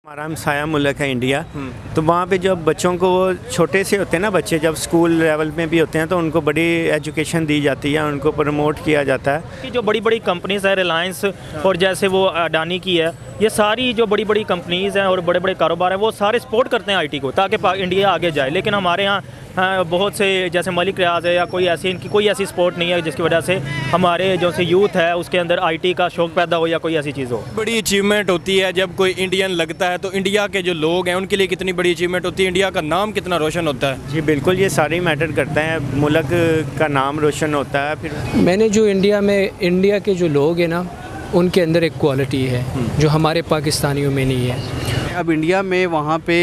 हमारा हमसाया मुल्क है इंडिया। तो वहाँ पे जब बच्चों को वो छोटे से होते हैं ना, बच्चे जब स्कूल लेवल में भी होते हैं तो उनको बड़ी एजुकेशन दी जाती है, उनको प्रमोट किया जाता है। कि जो बड़ी बड़ी कंपनीज है, रिलायंस और जैसे वो अडानी की है, ये सारी जो बड़ी बड़ी कंपनीज़ हैं और बड़े बड़े कारोबार हैं वो सारे सपोर्ट करते हैं आईटी को ताकि इंडिया आगे जाए। लेकिन हमारे यहाँ बहुत से जैसे मलिक रियाज है या कोई ऐसी इनकी कोई ऐसी सपोर्ट नहीं है जिसकी वजह से हमारे जो से यूथ है उसके अंदर आईटी का शौक पैदा हो या कोई ऐसी चीज़ हो। बड़ी अचीवमेंट होती है जब कोई इंडियन लगता है, तो इंडिया के जो लोग हैं उनके लिए कितनी बड़ी अचीवमेंट होती है, इंडिया का नाम कितना रोशन होता है। जी बिल्कुल, ये सारे मैटर करते हैं, मुल्क का नाम रोशन होता है। फिर मैंने जो इंडिया के जो लोग हैं ना, उनके अंदर एक क्वालिटी है जो हमारे पाकिस्तानियों में नहीं है। अब इंडिया में वहाँ पे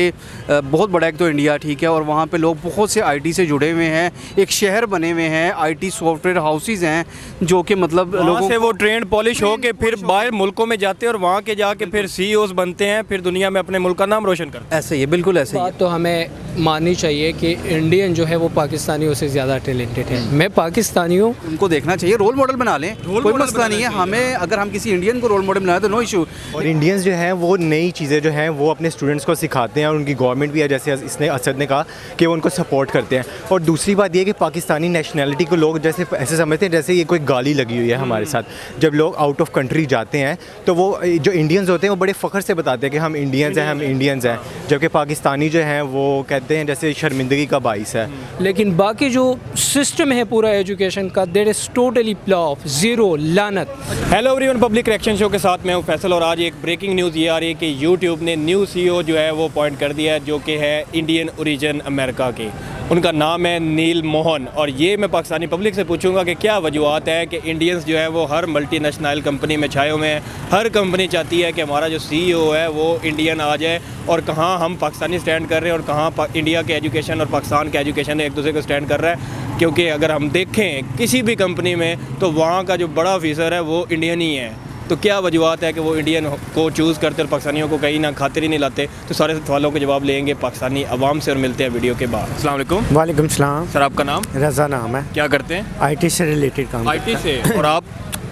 बहुत बड़ा एक तो इंडिया ठीक है, और वहाँ पे लोग बहुत से आईटी से जुड़े हुए हैं, एक शहर बने हुए हैं, आईटी सॉफ्टवेयर हाउसेज हैं जो कि मतलब लोगों से वो ट्रेंड पॉलिश हो के फिर बाहर मुल्कों में जाते हैं और वहाँ के जाके फिर सीईओज बनते हैं, फिर दुनिया में अपने मुल्क का नाम रोशन करते हैं। ऐसे ही है, बिल्कुल ऐसे ही है। बात तो हमें माननी चाहिए कि इंडियन जो है वो पाकिस्तानियों से ज़्यादा टैलेंटेड है। मैं पाकिस्तानी हूँ, उनको देखना चाहिए, रोल मॉडल बना लें, कोई मसला नहीं है हमें। अगर हम किसी इंडियन को रोल मॉडल बनाए तो नो इशू। और इंडियंस जो हैं वो नई चीज़ें जो हैं वो अपने स्टूडेंट्स को सिखाते हैं, और उनकी गवर्नमेंट भी है, जैसे इसने असद ने कहा कि वो उनको सपोर्ट करते हैं। और दूसरी बात ये कि पाकिस्तानी नेशनैलिटी को लोग जैसे ऐसे समझते हैं जैसे ये कोई गाली लगी हुई है हमारे साथ। जब लोग आउट ऑफ कंट्री जाते हैं तो वो जो इंडियंस होते हैं वो बड़े फ़ख्र से बताते हैं कि हम इंडियंस हैं, हम इंडियंस हैं, जबकि पाकिस्तानी जो हैं वो कहते हैं जैसे शर्मिंदगी का बाइस है। लेकिन बाकी जो सिस्टम है पूरा एजुकेशन का, there is totally flop, zero, लानत। Hello everyone, public reaction show के साथ मैं हूं फैसल, और आज एक ब्रेकिंग न्यूज़ ये आ रही है कि यूट्यूब ने न्यू सीईओ जो है वो अपॉइंट कर दिया है, जो कि है इंडियन ओरिजिन अमेरिका के। उनका नाम है नील मोहन। और ये मैं पाकिस्तानी पब्लिक से पूछूंगा कि क्या वजूहत है कि इंडियंस जो है वो हर मल्टीनेशनल कंपनी में छाए हुए हैं। हर कंपनी चाहती है कि हमारा जो सीईओ है वो इंडियन आ जाए, और कहाँ हम पाकिस्तानी स्टैंड कर रहे हैं और कहाँ इंडिया के एजुकेशन और पाकिस्तान के एजुकेशन एक दूसरे को स्टैंड कर रहा है। क्योंकि अगर हम देखें किसी भी कंपनी में तो वहाँ का जो बड़ा ऑफिसर है वो इंडियन ही है। तो क्या वजूहत है कि वो इंडियन को चूज़ करते और पाकिस्तानियों को कहीं ना खातिर ही नहीं लाते? तो सारे सवालों के जवाब लेंगे पाकिस्तानी अवाम से, और मिलते हैं वीडियो के बाद। अस्सलाम वालेकुम। वालेकुम सलाम। सर आपका नाम? रज़ा नाम है। क्या करते हैं? आईटी से रिलेटेड काम आईटी से। और आप?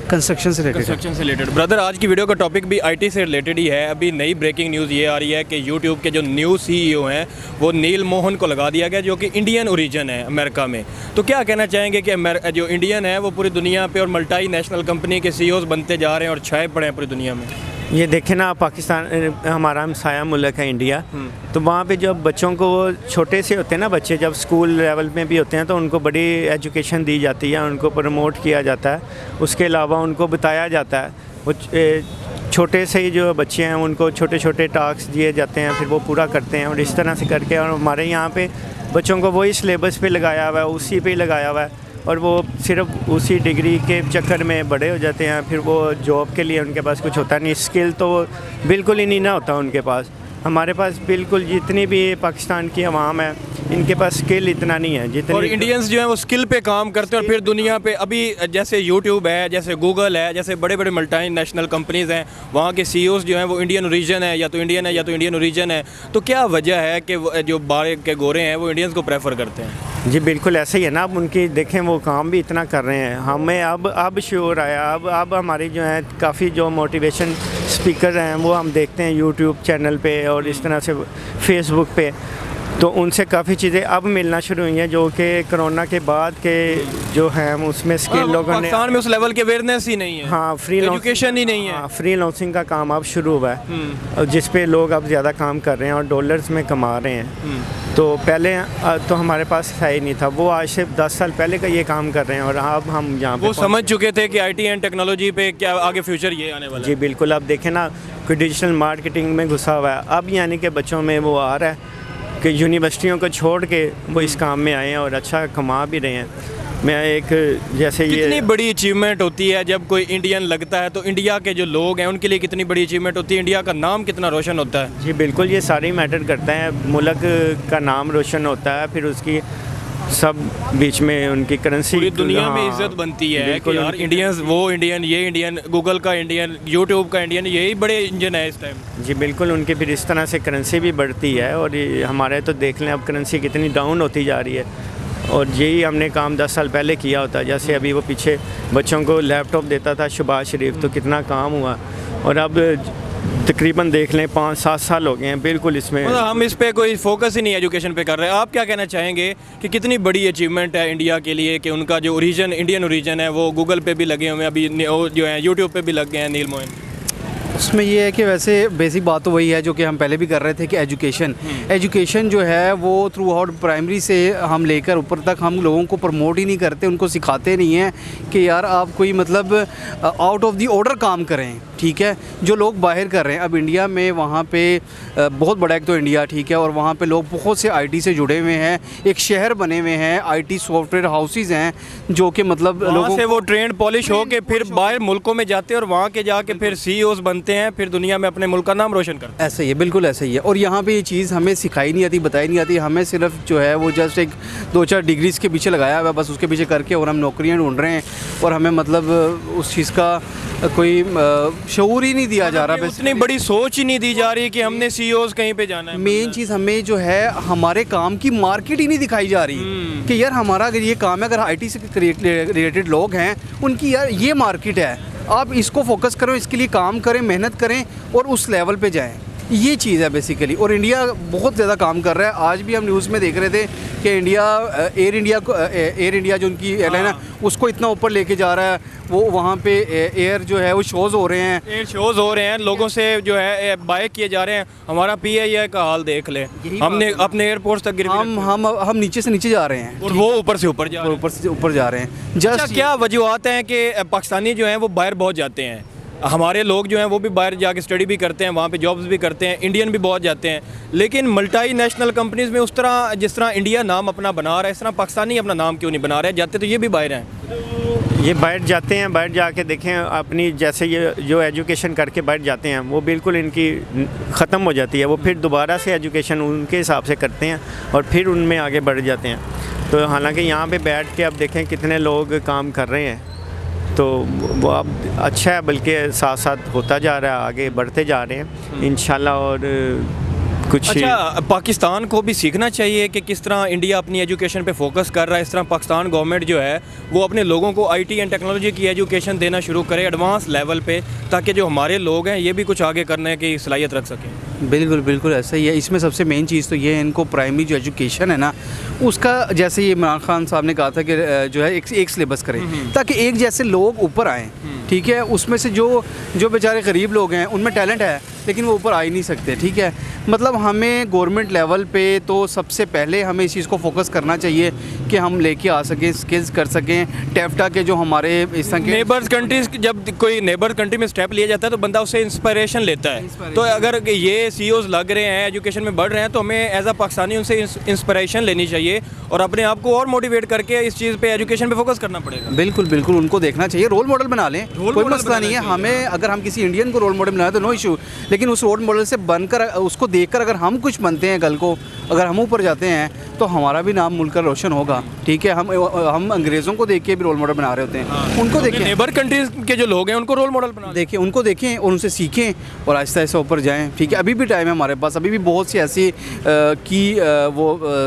कंस्ट्रक्शन से रिलेटेड। कंस्ट्रक्शन से रिलेटेड। ब्रदर, आज की वीडियो का टॉपिक भी आईटी से रिलेटेड ही है। अभी नई ब्रेकिंग न्यूज़ ये आ रही है कि यूट्यूब के जो न्यू सीईओ हैं वो नील मोहन को लगा दिया गया, जो कि इंडियन ओरिजिन है अमेरिका में। तो क्या कहना चाहेंगे कि जो इंडियन है वो पूरी दुनिया पे और मल्टी नेशनल कंपनी के सीईओज बनते जा रहे हैं और छाए पड़े हैं पूरी दुनिया में? ये देखें ना, पाकिस्तान हमारा हमसाया मुल्क है इंडिया। तो वहाँ पे जब बच्चों को वो छोटे से होते हैं ना, बच्चे जब स्कूल लेवल में भी होते हैं तो उनको बड़ी एजुकेशन दी जाती है, उनको प्रमोट किया जाता है। उसके अलावा उनको बताया जाता है, वो छोटे से ही जो बच्चे हैं उनको छोटे छोटे टास्क दिए जाते हैं, फिर वो पूरा करते हैं। और इस तरह से करके, और हमारे यहाँ पे बच्चों को वही सिलेबस पे लगाया हुआ है, उसी पे लगाया हुआ है, और वो सिर्फ उसी डिग्री के चक्कर में बड़े हो जाते हैं। फिर वो जॉब के लिए उनके पास कुछ होता नहीं, स्किल तो बिल्कुल ही नहीं ना होता उनके पास। हमारे पास बिल्कुल जितनी भी पाकिस्तान की आवाम है इनके पास स्किल इतना नहीं है जितनी। और इंडियंस जो हैं वो स्किल पे काम करते हैं, और फिर दुनिया पे अभी जैसे यूट्यूब है, जैसे गूगल है, जैसे बड़े बड़े मल्टी नेशनल कंपनीज़ हैं, वहाँ के सीईओज जो हैं वो इंडियन ओरिजिन है, या तो इंडियन है या तो इंडियन ओरिजिन है। तो क्या वजह है कि जो बाहर के गोरे हैं वो इंडियंस को प्रेफर करते हैं? जी बिल्कुल ऐसे ही है ना। अब उनकी देखें वो काम भी इतना कर रहे हैं, हमें अब श्योर आया। अब हमारी जो है काफ़ी जो मोटिवेशन स्पीकर हैं वो हम देखते हैं यूट्यूब चैनल पे और इस तरह से फेसबुक पे, तो उनसे काफ़ी चीज़ें अब मिलना शुरू हुई हैं जो कि कोरोना के बाद के जो हैं उसमें स्किल लोगों ने। पाकिस्तान में उस लेवल की अवेयरनेस ही नहीं है। हाँ, फ्री एजुकेशन ही नहीं है। हाँ, फ्री लॉन्सिंग का काम अब शुरू हुआ है, जिस पे लोग अब ज़्यादा काम कर रहे हैं और डॉलर्स में कमा रहे हैं। तो पहले तो हमारे पास है ही नहीं था, वो आज से 10 साल पहले का ये काम कर रहे हैं, और अब हम यहाँ पे वो समझ चुके थे कि आईटी एंड टेक्नोलॉजी पे क्या आगे फ्यूचर ये आने वाला है। जी बिल्कुल। अब देखें ना, कोई डिजिटल मार्केटिंग में घुसा हुआ है अब, यानी कि बच्चों में वो आ रहा है कि यूनिवर्सिटियों को छोड़ के वो इस काम में आए हैं और अच्छा कमा भी रहे हैं। मैं एक जैसे ये कितनी बड़ी अचीवमेंट होती है जब कोई इंडियन लगता है, तो इंडिया के जो लोग हैं उनके लिए कितनी बड़ी अचीवमेंट होती है, इंडिया का नाम कितना रोशन होता है? जी बिल्कुल, ये सारे मैटर करता है, मुल्क का नाम रोशन होता है, फिर उसकी सब बीच में उनकी करेंसी पूरी दुनिया में इज्जत बनती है कि यार इंडियंस, वो इंडियन, ये इंडियन, गूगल का इंडियन, यूट्यूब का इंडियन, यही बड़े इंजन है इस टाइम। जी बिल्कुल, उनकी फिर इस तरह से करेंसी भी बढ़ती है। और हमारे तो देख लें अब करेंसी कितनी डाउन होती जा रही है, और यही हमने काम 10 साल पहले किया होता। जैसे अभी वो पीछे बच्चों को लैपटॉप देता था शहबाज शरीफ, तो कितना काम हुआ। और अब तकरीबन देख लें 5-7 साल हो गए हैं बिल्कुल इसमें। मतलब हम इस पे कोई फोकस ही नहीं एजुकेशन पे कर रहे हैं। आप क्या कहना चाहेंगे कि कितनी बड़ी अचीवमेंट है इंडिया के लिए कि उनका जो ओरिजिन इंडियन ओरिजिन है वो गूगल पे भी लगे हुए हैं, अभी जो है यूट्यूब पे भी लग गए हैं नील मोहन। उसमें ये है कि वैसे बेसिक बात तो वही है जो कि हम पहले भी कर रहे थे कि एजुकेशन जो है वो थ्रू आउट प्राइमरी से हम लेकर ऊपर तक हम लोगों को प्रमोट ही नहीं करते, उनको सिखाते नहीं हैं कि यार आप कोई मतलब आउट ऑफ द ऑर्डर काम करें, ठीक है। जो लोग बाहर कर रहे हैं अब इंडिया में, वहाँ पे बहुत बड़ा एक तो इंडिया, ठीक है, और वहाँ पे लोग बहुत से आईटी से जुड़े हुए हैं, एक शहर बने हुए हैं, आईटी सॉफ्टवेयर हाउसेज हैं जो कि मतलब लोगों से वो ट्रेंड पॉलिश हो के फिर बाहर मुल्कों में जाते हैं और वहाँ के जाके फिर सीईओज बनते हैं, फिर दुनिया में अपने मुल्क का नाम रोशन करते हैं। ऐसा ही है, बिल्कुल ऐसा ही है। और यहाँ पे ये चीज़ हमें सिखाई नहीं आती, बताई नहीं आती, हमें सिर्फ जो है वो जस्ट एक 2-4 डिग्रीज के पीछे लगाया हुआ है, बस उसके पीछे करके और हम नौकरियाँ ढूंढ रहे हैं और हमें मतलब उस चीज़ का कोई शऊर ही नहीं दिया जा रहा। इतनी बड़ी सोच ही नहीं दी जा रही कि हमने सीईओज कहीं पे जाना है। मेन चीज़ हमें जो है हमारे काम की मार्केट ही नहीं दिखाई जा रही कि यार हमारा अगर ये काम है, अगर आईटी से रिलेटेड लोग हैं उनकी यार ये मार्केट है, आप इसको फोकस करो, इसके लिए काम करें, मेहनत करें और उस लेवल पे जाएं। ये चीज़ है बेसिकली। और इंडिया बहुत ज़्यादा काम कर रहा है। आज भी हम न्यूज़ में देख रहे थे कि एयर इंडिया जो उनकी एयरलाइन है उसको इतना ऊपर लेके जा रहा है, वो वहाँ पे एयर जो है वो शोज़ हो रहे हैं, एयर शोज़ हो रहे हैं, लोगों से जो है बाय किए जा रहे हैं। हमारा पीआईआई का हाल देख ले, हमने अपने एयरपोर्ट तक हम नीचे से नीचे जा रहे हैं और वो ऊपर से ऊपर जा रहे हैं। जस्ट क्या वजूहत हैं कि पाकिस्तानी जो हैं वो बाहर बहुत जाते हैं, हमारे लोग जो हैं वो भी बाहर जाके स्टडी भी करते हैं, वहाँ पे जॉब्स भी करते हैं, इंडियन भी बहुत जाते हैं, लेकिन मल्टी नेशनल कंपनीज़ में उस तरह जिस तरह इंडिया नाम अपना बना रहा है इस तरह पाकिस्तानी अपना नाम क्यों नहीं बना रहे? जाते तो ये भी बाहर हैं, ये बाहर जाते हैं, बाहर जाके देखें अपनी जैसे ये जो एजुकेशन करके बाहर जाते हैं वो बिल्कुल इनकी ख़त्म हो जाती है, वो फिर दोबारा से एजुकेशन उनके हिसाब से करते हैं और फिर उनमें आगे बढ़ जाते हैं। तो हालांकि यहाँ पे बैठ के अब देखें कितने लोग काम कर रहे हैं, तो वो अब अच्छा है, बल्कि साथ साथ होता जा रहा है, आगे बढ़ते जा रहे हैं इंशाल्लाह। और कुछ अच्छा, पाकिस्तान को भी सीखना चाहिए कि किस तरह इंडिया अपनी एजुकेशन पे फोकस कर रहा है। इस तरह पाकिस्तान गवर्नमेंट जो है वो अपने लोगों को आईटी एंड टेक्नोलॉजी की एजुकेशन देना शुरू करे एडवांस लेवल पे, ताकि जो हमारे लोग हैं ये भी कुछ आगे करने की सलाहियत रख सकें। बिल्कुल बिल्कुल ऐसा ही है। इसमें सबसे मेन चीज़ तो ये है, इनको प्राइमरी जो एजुकेशन है ना उसका, जैसे ये इमरान खान साहब ने कहा था कि जो है एक सिलेबस करें ताकि एक जैसे लोग ऊपर आएँ, ठीक है। उसमें से जो बेचारे गरीब लोग हैं उनमें टैलेंट है लेकिन वो ऊपर आ ही नहीं सकते, ठीक है। मतलब हमें गवर्नमेंट लेवल पे तो सबसे पहले हमें इस चीज़ को फोकस करना चाहिए कि हम लेके आ सकें, स्किल्स कर सकें। टेफ्टा के जो हमारे इस तरह के नेबर्स कंट्रीज, जब कोई नेबर कंट्री में स्टेप लिया जाता है तो बंदा उससे इंस्पिरेशन लेता है। तो अगर ये सीईओज लग रहे हैं, एजुकेशन में बढ़ रहे हैं, तो हमें एज अ पाकिस्तानी उनसे इंस्पिरेशन लेनी चाहिए और अपने आप को और मोटिवेट करके इस चीज़ पे एजुकेशन पे फोकस करना पड़ेगा। बिल्कुल बिल्कुल उनको देखना चाहिए, रोल मॉडल बना लें, कोई मसला नहीं है। हमें अगर हम किसी इंडियन को रोल मॉडल बनाए तो नो इशू, लेकिन उस रोल मॉडल से बनकर उसको देखकर अगर हम कुछ बनते हैं कल को, अगर हम ऊपर जाते हैं तो हमारा भी नाम मुल्क का रोशन होगा, ठीक है। हम अंग्रेज़ों को देख के भी रोल मॉडल बना रहे होते हैं, उनको देखें, नेबर कंट्रीज के जो लोग हैं उनको रोल मॉडल बना देखें, उनको देखें और उनसे सीखें और आहिस्ता आहिस्ता ऊपर जाएं, ठीक है। अभी भी टाइम है हमारे पास, अभी भी बहुत सी ऐसी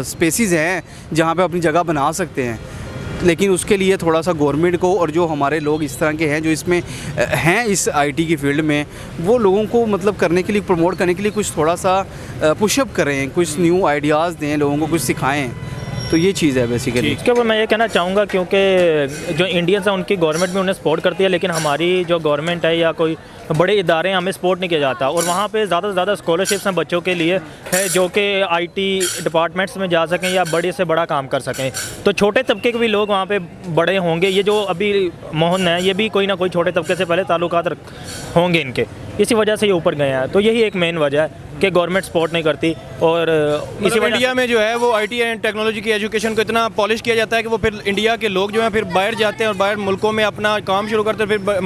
स्पेसिस हैं जहाँ पे अपनी जगह बना सकते हैं, लेकिन उसके लिए थोड़ा सा गवर्नमेंट को और जो हमारे लोग इस तरह के हैं जो इसमें हैं इस आईटी की फील्ड में, वो लोगों को मतलब करने के लिए, प्रमोट करने के लिए कुछ थोड़ा सा पुशअप करें, कुछ न्यू आइडियाज़ दें, लोगों को कुछ सिखाएं। तो ये चीज़ है बेसिकली। इसके ऊपर मैं ये कहना चाहूँगा क्योंकि जो इंडियंस हैं उनकी गवर्नमेंट भी उन्हें सपोर्ट करती है, लेकिन हमारी जो गवर्नमेंट है या कोई बड़े इदारे हैं हमें सपोर्ट नहीं किया जाता। और वहाँ पे ज़्यादा से ज़्यादा स्कॉलरशिप्स हैं बच्चों के लिए है जो कि आईटी डिपार्टमेंट्स में जा सकें या बड़े से बड़ा काम कर सकें। तो छोटे तबके के भी लोग वहाँ पे बड़े होंगे। ये जो अभी मोहन है ये भी कोई ना कोई छोटे तबके से पहले ताल्लुकात होंगे इनके, इसी वजह से ये ऊपर गए हैं। तो यही एक मेन वजह है कि गवर्नमेंट सपोर्ट नहीं करती। और इसी इंडिया में जो है वो आईटी एंड टेक्नोलॉजी की एजुकेशन को इतना पॉलिश किया जाता है कि वो फिर इंडिया के लोग जो हैं फिर बाहर जाते हैं और बाहर मुल्कों में अपना काम शुरू करते हैं, फिर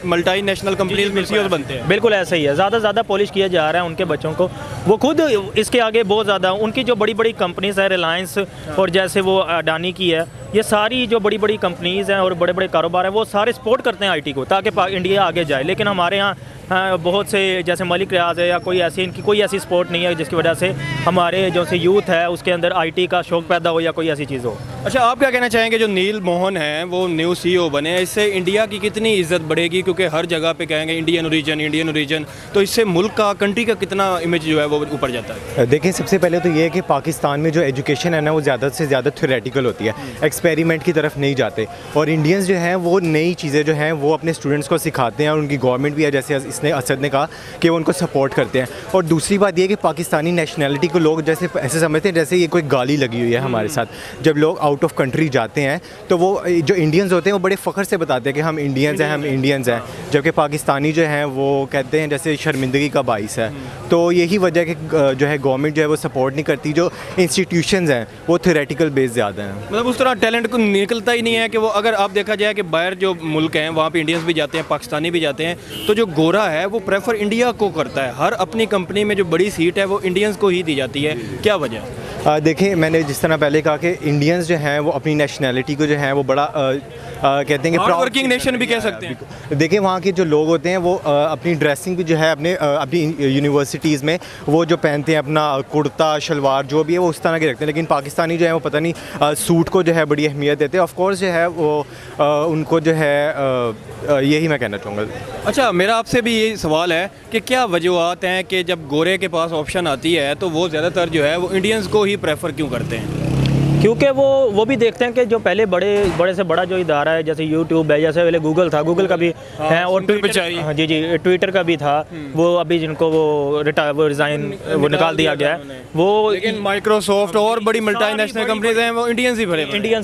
मल्टी नेशनल कंपनीज में सीईओ बनते हैं। बिल्कुल ऐसा ही है, ज़्यादा से ज़्यादा पॉलिश किया जा रहा है उनके बच्चों को। वो खुद इसके आगे बहुत ज़्यादा, उनकी जो बड़ी बड़ी कंपनीज है, रिलायंस और जैसे वो अडानी की है, ये सारी जो बड़ी बड़ी कंपनीज़ हैं और बड़े बड़े कारोबार हैं वो सारे सपोर्ट करते हैं आईटी को ताकि इंडिया आगे जाए। लेकिन हमारे यहाँ बहुत से जैसे मलिक रियाज है या कोई ऐसी इनकी कोई ऐसी सपोर्ट नहीं है जिसकी वजह से हमारे जो से यूथ है उसके अंदर आईटी का शौक़ पैदा हो या कोई ऐसी चीज़ हो। अच्छा, आप क्या कहना चाहेंगे जो नील मोहन हैं वो न्यू CEO बने, इससे इंडिया की कितनी इज्जत बढ़ेगी? क्योंकि हर जगह पे कहेंगे इंडियन ओरिजिन, तो इससे मुल्क का, कंट्री का कितना इमेज जो है वो ऊपर जाता है? देखिए, सबसे पहले तो ये है कि पाकिस्तान में जो एजुकेशन है ना वो ज़्यादा से ज़्यादा थ्योरेटिकल होती है, एक्सपेरिमेंट की तरफ नहीं जाते। और इंडियंस जो हैं वो नई चीज़ें जो हैं वो अपने स्टूडेंट्स को सिखाते हैं और उनकी गवर्नमेंट भी है, जैसे इसने असद ने कहा कि वो उनको सपोर्ट करते हैं। और दूसरी बात ये है कि पाकिस्तानी नेशनैलिटी को लोग जैसे ऐसे समझते हैं जैसे ये कोई गाली लगी हुई है हमारे साथ। जब लोग आउट ऑफ कंट्री जाते हैं तो वो जो इंडियंस होते हैं वो बड़े फ़ख्र से बताते हैं कि हम इंडियंस हैं, जबकि पाकिस्तानी जो हैं वो कहते हैं जैसे शर्मिंदगी का बाइस है। तो यही वजह है कि जो है गवर्नमेंट जो है वो सपोर्ट नहीं करती, जो इंस्टीट्यूशंस हैं वो थ्योरेटिकल बेस ज़्यादा हैं। मतलब उस तरह टैलेंट को निकलता ही नहीं है कि वो, अगर आप देखा जाए कि बाहर जो मुल्क हैं वहाँ पे इंडियंस भी जाते हैं, पाकिस्तानी भी जाते हैं, तो जो गोरा है वो प्रेफर इंडिया को करता है। हर अपनी कंपनी में जो बड़ी सीट है वो इंडियंस को ही दी जाती है, क्या वजह? देखिए, मैंने जिस तरह पहले कहा कि इंडियंस जो हैं वो अपनी नेशनैलिटी को जो है वो बड़ा कहते हैं कि हार्ड वर्किंग नेशन भी कह सकते हैं। देखिए, वहाँ के जो लोग होते हैं वो अपनी ड्रेसिंग भी जो है अपनी यूनिवर्सिटीज़ में वो जो पहनते हैं अपना कुर्ता शलवार जो भी है वो उस तरह के रखते हैं। लेकिन पाकिस्तानी जो है वो पता नहीं सूट को जो है बड़ी अहमियत देते हैं। ऑफ कोर्स जो है वो उनको जो है यही मैं कहना चाहूँगा। अच्छा, मेरा आपसे भी ये सवाल है कि क्या वजूहत हैं कि जब गोरे के पास ऑप्शन आती है तो वो ज़्यादातर जो है वो इंडियंस को ही प्रेफर क्यों करते हैं? क्योंकि वो भी देखते हैं कि जो पहले बड़े से बड़ा जो इदारा है जैसे यूट्यूब है, जैसे पहले गूगल था, गूगल का भी है और ट्विटर, हाँ जी ट्विटर का भी था, वो अभी जिनको वो रिज़ाइन वो निकाल दिया गया है वो। लेकिन माइक्रोसॉफ्ट और बड़ी मल्टीनेशनल कंपनीज हैं वो इंडियंस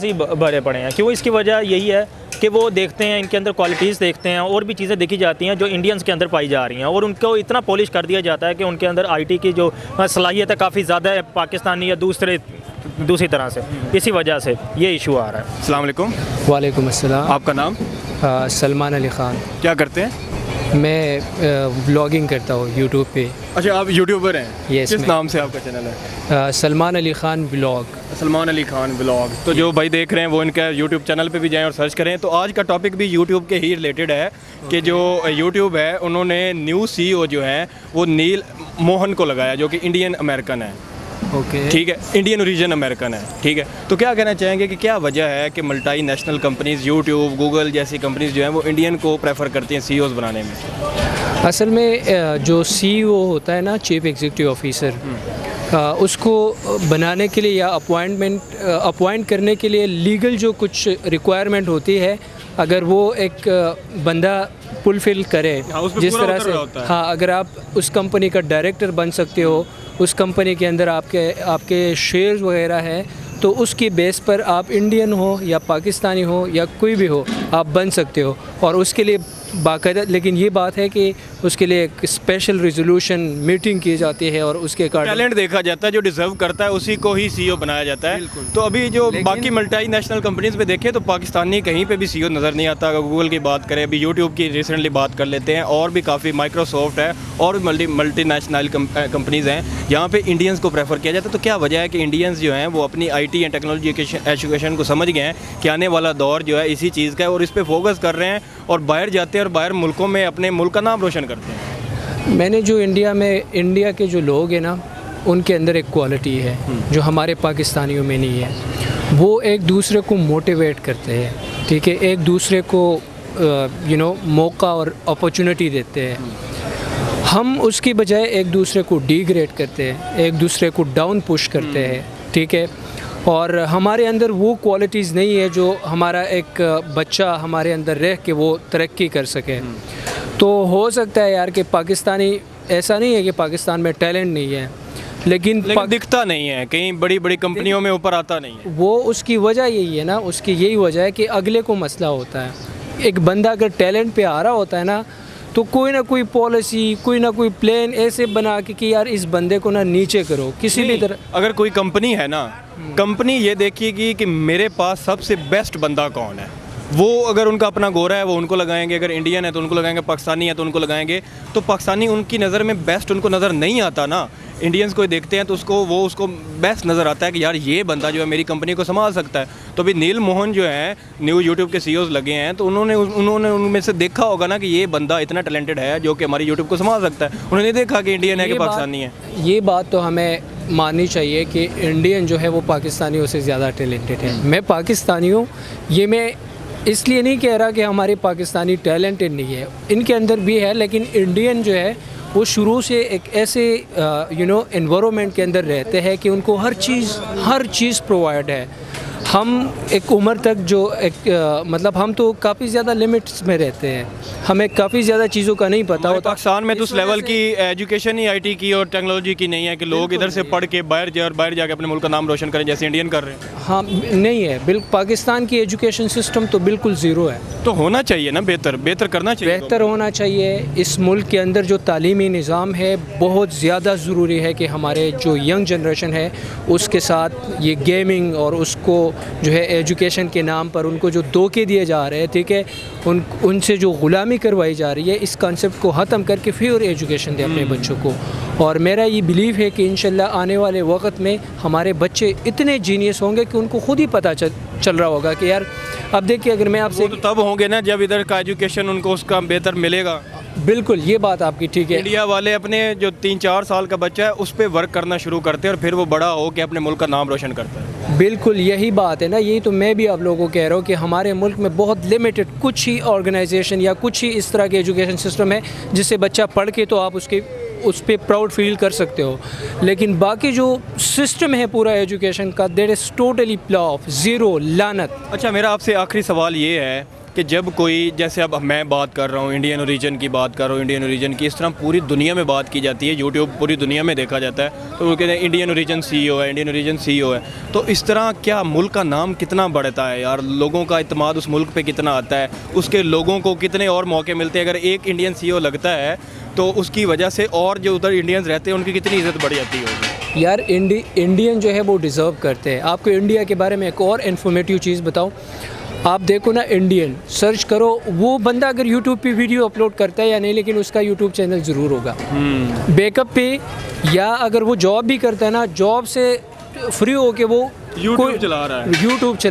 ही भरे पड़े हैं। क्यों? इसकी वजह यही है कि वो देखते हैं, इनके अंदर क्वालिटीज़ देखते हैं और भी चीज़ें देखी जाती हैं जो इंडियंस के अंदर पाई जा रही हैं और उनको इतना पॉलिश कर दिया जाता है कि उनके अंदर आईटी की जो सलाहियत है काफ़ी ज़्यादा है पाकिस्तानी या दूसरी तरह से। इसी वजह से ये इशू आ रहा है। अस्सलाम वालेकुम। वालेकुम अस्सलाम। आपका नाम? सलमान अली ख़ान। क्या करते हैं? मैं व्लॉगिंग करता हूँ यूट्यूब पे। अच्छा, आप यूट्यूबर हैं? Yes, किस मैं। नाम से आपका चैनल है? सलमान अली ख़ान व्लॉग। सलमान अली खान व्लॉग। तो जो भाई देख रहे हैं वो इनका यूट्यूब चैनल पे भी जाएं और सर्च करें। तो आज का टॉपिक भी यूट्यूब के ही रिलेटेड है कि जो यूट्यूब है उन्होंने न्यू CEO जो है वो नील मोहन को लगाया, जो कि इंडियन अमेरिकन है। ओके, ठीक है, इंडियन ओरिजिन अमेरिकन है। ठीक है, तो क्या कहना चाहेंगे कि क्या वजह है कि multi national companies, YouTube, Google जैसी कंपनीज जो हैं वो इंडियन को प्रेफर करती हैं CEOs बनाने में? असल में जो CEO होता है ना, चीफ एग्जीक्यूटिव ऑफिसर, उसको बनाने के लिए या अपॉइंट करने के लिए लीगल जो कुछ रिक्वायरमेंट होती है, अगर वो एक बंदा फुलफिल करे, जिस तरह से, हाँ, अगर आप उस कंपनी का डायरेक्टर बन सकते हो, उस कंपनी के अंदर आपके शेयर्स वगैरह हैं, तो उसकी बेस पर आप इंडियन हो या पाकिस्तानी हो या कोई भी हो, आप बन सकते हो। और उसके लिए बाकायदा, लेकिन ये बात है कि उसके लिए एक स्पेशल रिजोल्यूशन मीटिंग की जाती है और उसके कारण टैलेंट देखा जाता है, जो डिजर्व करता है उसी को ही CEO बनाया जाता है। तो अभी जो बाकी मल्टी नेशनल कंपनीज में देखें तो पाकिस्तानी कहीं पे भी CEO नज़र नहीं आता। अगर गूगल की बात करें, अभी यूट्यूब की रिसेंटली बात कर लेते हैं, और भी काफ़ी, माइक्रोसॉफ्ट है और भी मल्टी नेशनल कंपनीज़ हैं, यहाँ पे इंडियंस को प्रेफर किया जाता है। तो क्या वजह है कि इंडियंस जो हैं वो अपनी IT एंड टेक्नोलॉजी एजुकेशन को समझ गए हैं कि आने वाला दौर जो है इसी चीज़ का है और इस पर फोकस कर रहे हैं और बाहर जाते हैं और बाहर मुल्कों में अपने मुल्क का नाम रोशन करते हैं? मैंने जो इंडिया के जो लोग हैं ना, उनके अंदर एक क्वालिटी है जो हमारे पाकिस्तानियों में नहीं है। वो एक दूसरे को मोटिवेट करते हैं, ठीक है, एक दूसरे को मौका और अपॉर्चुनिटी देते हैं। हम उसकी बजाय एक दूसरे को डिग्रेड करते हैं, एक दूसरे को डाउन पुश करते हैं, ठीक है। और हमारे अंदर वो क्वालिटीज़ नहीं है जो हमारा एक बच्चा हमारे अंदर रह के वो तरक्की कर सके। तो हो सकता है यार कि पाकिस्तानी, ऐसा नहीं है कि पाकिस्तान में टैलेंट नहीं है, लेकिन दिखता नहीं है, कहीं बड़ी बड़ी कंपनियों में ऊपर आता नहीं है। वो उसकी वजह यही है ना, उसकी यही वजह है कि अगले को मसला होता है। एक बंदा अगर टैलेंट पे आ रहा होता है ना, तो कोई ना कोई पॉलिसी, कोई ना कोई प्लान ऐसे बना कि यार इस बंदे को ना नीचे करो किसी भी तरह। अगर कोई कंपनी है ना, कंपनी ये देखेगी कि मेरे पास सबसे बेस्ट बंदा कौन है, वो अगर उनका अपना गोरा है वो उनको लगाएंगे, अगर इंडियन है तो उनको लगाएंगे, पाकिस्तानी है तो उनको लगाएंगे। तो पाकिस्तानी उनकी नज़र में बेस्ट उनको नज़र नहीं आता ना। इंडियंस को देखते हैं तो उसको बेस्ट नज़र आता है कि यार ये बंदा जो है मेरी कंपनी को संभाल सकता है। तो अभी नील मोहन जो है न्यू यूट्यूब के सीईओज लगे हैं, तो उन्होंने उनमें से देखा होगा ना कि ये बंदा इतना टैलेंटेड है जो कि हमारी यूट्यूब को संभाल सकता है। उन्होंने देखा कि इंडियन है कि पाकिस्तानी है। ये बात तो हमें माननी चाहिए कि इंडियन जो है वो पाकिस्तानियों से ज़्यादा टैलेंटेड है। मैं पाकिस्तानी हूँ, ये मैं इसलिए नहीं कह रहा कि हमारे पाकिस्तानी टैलेंटेड नहीं है, इनके अंदर भी है, लेकिन इंडियन जो है वो शुरू से एक ऐसे एनवायरनमेंट के अंदर रहते हैं कि उनको हर चीज़ प्रोवाइड है। हम एक उम्र तक जो मतलब हम तो काफ़ी ज़्यादा लिमिट्स में रहते हैं, हमें काफ़ी ज़्यादा चीज़ों का नहीं पता होता। पाकिस्तान में तो उस लेवल की एजुकेशन ही आईटी की और टेक्नोलॉजी की नहीं है कि लोग इधर से पढ़ के बाहर जाके अपने मुल्क का नाम रोशन करें जैसे इंडियन कर रहे हैं। हाँ, नहीं है, बिल्कुल पाकिस्तान की एजुकेशन सिस्टम तो बिल्कुल ज़ीरो है। तो होना चाहिए ना, बेहतर करना चाहिए। बेहतर होना चाहिए। इस मुल्क के अंदर जो तालीमी निज़ाम है बहुत ज़्यादा ज़रूरी है कि हमारे जो यंग जनरेशन है उसके साथ ये गेमिंग और उसको जो है एजुकेशन के नाम पर उनको जो धोखे दिए जा रहे हैं, ठीक है, उनसे जो ग़ुलामी करवाई जा रही है, इस कॉन्सेप्ट को ख़त्म करके फिर एजुकेशन दें अपने बच्चों को। और मेरा ये बिलीव है कि इंशाल्लाह आने वाले वक्त में हमारे बच्चे इतने जीनियस होंगे कि उनको खुद ही पता चल रहा होगा कि यार अब देखिए, अगर मैं आपसे तो तब होंगे ना जब इधर का एजुकेशन उनको उसका बेहतर मिलेगा। बिल्कुल, ये बात आपकी ठीक है। इंडिया वाले अपने जो 3-4 साल का बच्चा है उस पर वर्क करना शुरू करते हैं और फिर वो बड़ा हो के अपने मुल्क का नाम रोशन करता है। बिल्कुल यही बात है ना, यही तो मैं भी आप लोगों को कह रहा हूँ कि हमारे मुल्क में बहुत लिमिटेड कुछ ही ऑर्गेनाइजेशन या कुछ ही इस तरह के एजुकेशन सिस्टम है जिससे बच्चा पढ़ के तो आप उस पर प्राउड फील कर सकते हो, लेकिन बाकी जो सिस्टम है पूरा एजुकेशन का, that is totally flop, zero, लानत। अच्छा, मेरा आपसे आखिरी सवाल ये है कि जब कोई, जैसे अब मैं बात कर रहा हूँ इंडियन ओरिजिन की बात कर रहा हूँ, इंडियन ओरिजिन की इस तरह पूरी दुनिया में बात की जाती है, यूट्यूब पूरी दुनिया में देखा जाता है, तो वो कहते हैं इंडियन ओरिजिन सीईओ है, इंडियन ओरिजिन सीईओ है। तो इस तरह क्या मुल्क का नाम कितना बढ़ता है यार, लोगों का इत्मीनान उस मुल्क पे कितना आता है, उसके लोगों को कितने और मौके मिलते हैं। अगर एक इंडियन सीईओ लगता है तो उसकी वजह से और जो उधर इंडियंस रहते हैं उनकी कितनी इज़्ज़त बढ़ जाती होगी। यार इंडियन जो है वो डिज़र्व करते हैं। आपको इंडिया के बारे में एक और इन्फॉर्मेटिव चीज़ बताऊँ, आप देखो ना, इंडियन सर्च करो, वो बंदा अगर यूट्यूब पे वीडियो अपलोड करता है या नहीं, लेकिन उसका यूट्यूब चैनल ज़रूर होगा बैकअप पे, या अगर वो जॉब भी करता है ना, जॉब से फ्री हो के वो यूट्यूब चला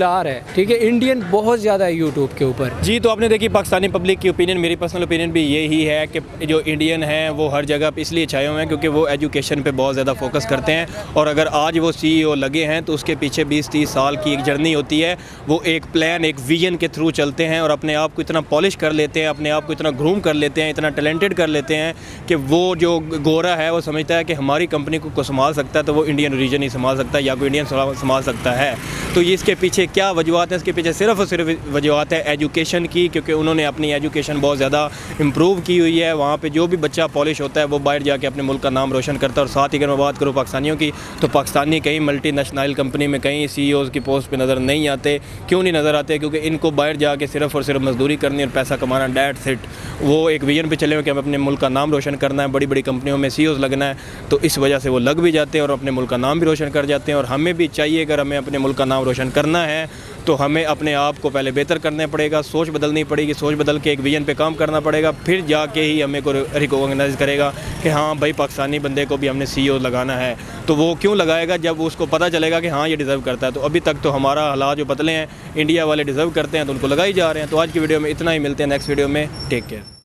रहा है, ठीक है। इंडियन बहुत ज़्यादा है यूट्यूब के ऊपर। जी, तो आपने देखी पाकिस्तानी पब्लिक की ओपिनियन। मेरी पर्सनल ओपिनियन भी यही है कि जो इंडियन हैं वो हर जगह पे इसलिए छाए हुए हैं क्योंकि वो एजुकेशन पे बहुत ज़्यादा फोकस करते हैं, और अगर आज वो सीईओ लगे हैं तो उसके पीछे 20-30 साल की एक जर्नी होती है। वो एक प्लान, एक विजन के थ्रू चलते हैं और अपने आप को इतना पॉलिश कर लेते हैं, अपने आप को इतना ग्रूम कर लेते हैं, इतना टैलेंटेड कर लेते हैं कि वो जो गोरा है वो समझता है कि हमारी कंपनी को संभाल सकता है तो वो इंडियन ओरिजिन ही संभाल सकता है या कोई इंडियन संभाल सकता है। तो ये इसके पीछे क्या वजूहत है? इसके पीछे सिर्फ और सिर्फ वजूहत है एजुकेशन की, क्योंकि उन्होंने अपनी एजुकेशन बहुत ज़्यादा इम्प्रूव की हुई है। वहाँ पे जो भी बच्चा पॉलिश होता है वो बाहर जाके अपने मुल्क का नाम रोशन करता है। और साथ ही अगर मैं बात करूँ पाकिस्तानियों की, तो पाकिस्तानी कहीं मल्टीनेशनल कंपनी में कहीं सीईओज़ की पोस्ट पे नज़र नहीं आते। क्यों नहीं नज़र आते? क्योंकि इनको बाहर जाके सिर्फ और सिर्फ मजदूरी करनी और पैसा कमाना, दैट्स इट। वो एक विजन पे चले हुए कि हमें अपने मुल्क का नाम रोशन करना है, बड़ी बड़ी कंपनियों में सीईओज़ लगना है, तो इस वजह से वो लग भी जाते हैं और अपने मुल्क का नाम भी रोशन कर जाते हैं। और हमें भी चाहिए, अगर हमें अपने मुल्क का नाम रोशन करना है तो हमें अपने आप को पहले बेहतर करना पड़ेगा, सोच बदलनी पड़ेगी, सोच बदल के एक विजन पे काम करना पड़ेगा, फिर जाके ही हमें को रिकॉग्नाइज करेगा कि हाँ भाई पाकिस्तानी बंदे को भी हमने सीईओ लगाना है। तो वो क्यों लगाएगा? जब उसको पता चलेगा कि हाँ ये डिज़र्व करता है। तो अभी तक तो हमारा हालात जो बदले हैं, इंडिया वाले डिज़र्व करते हैं तो उनको लगाई जा रहे हैं। तो आज की वीडियो में इतना ही, मिलते हैं नेक्स्ट वीडियो में। Take care.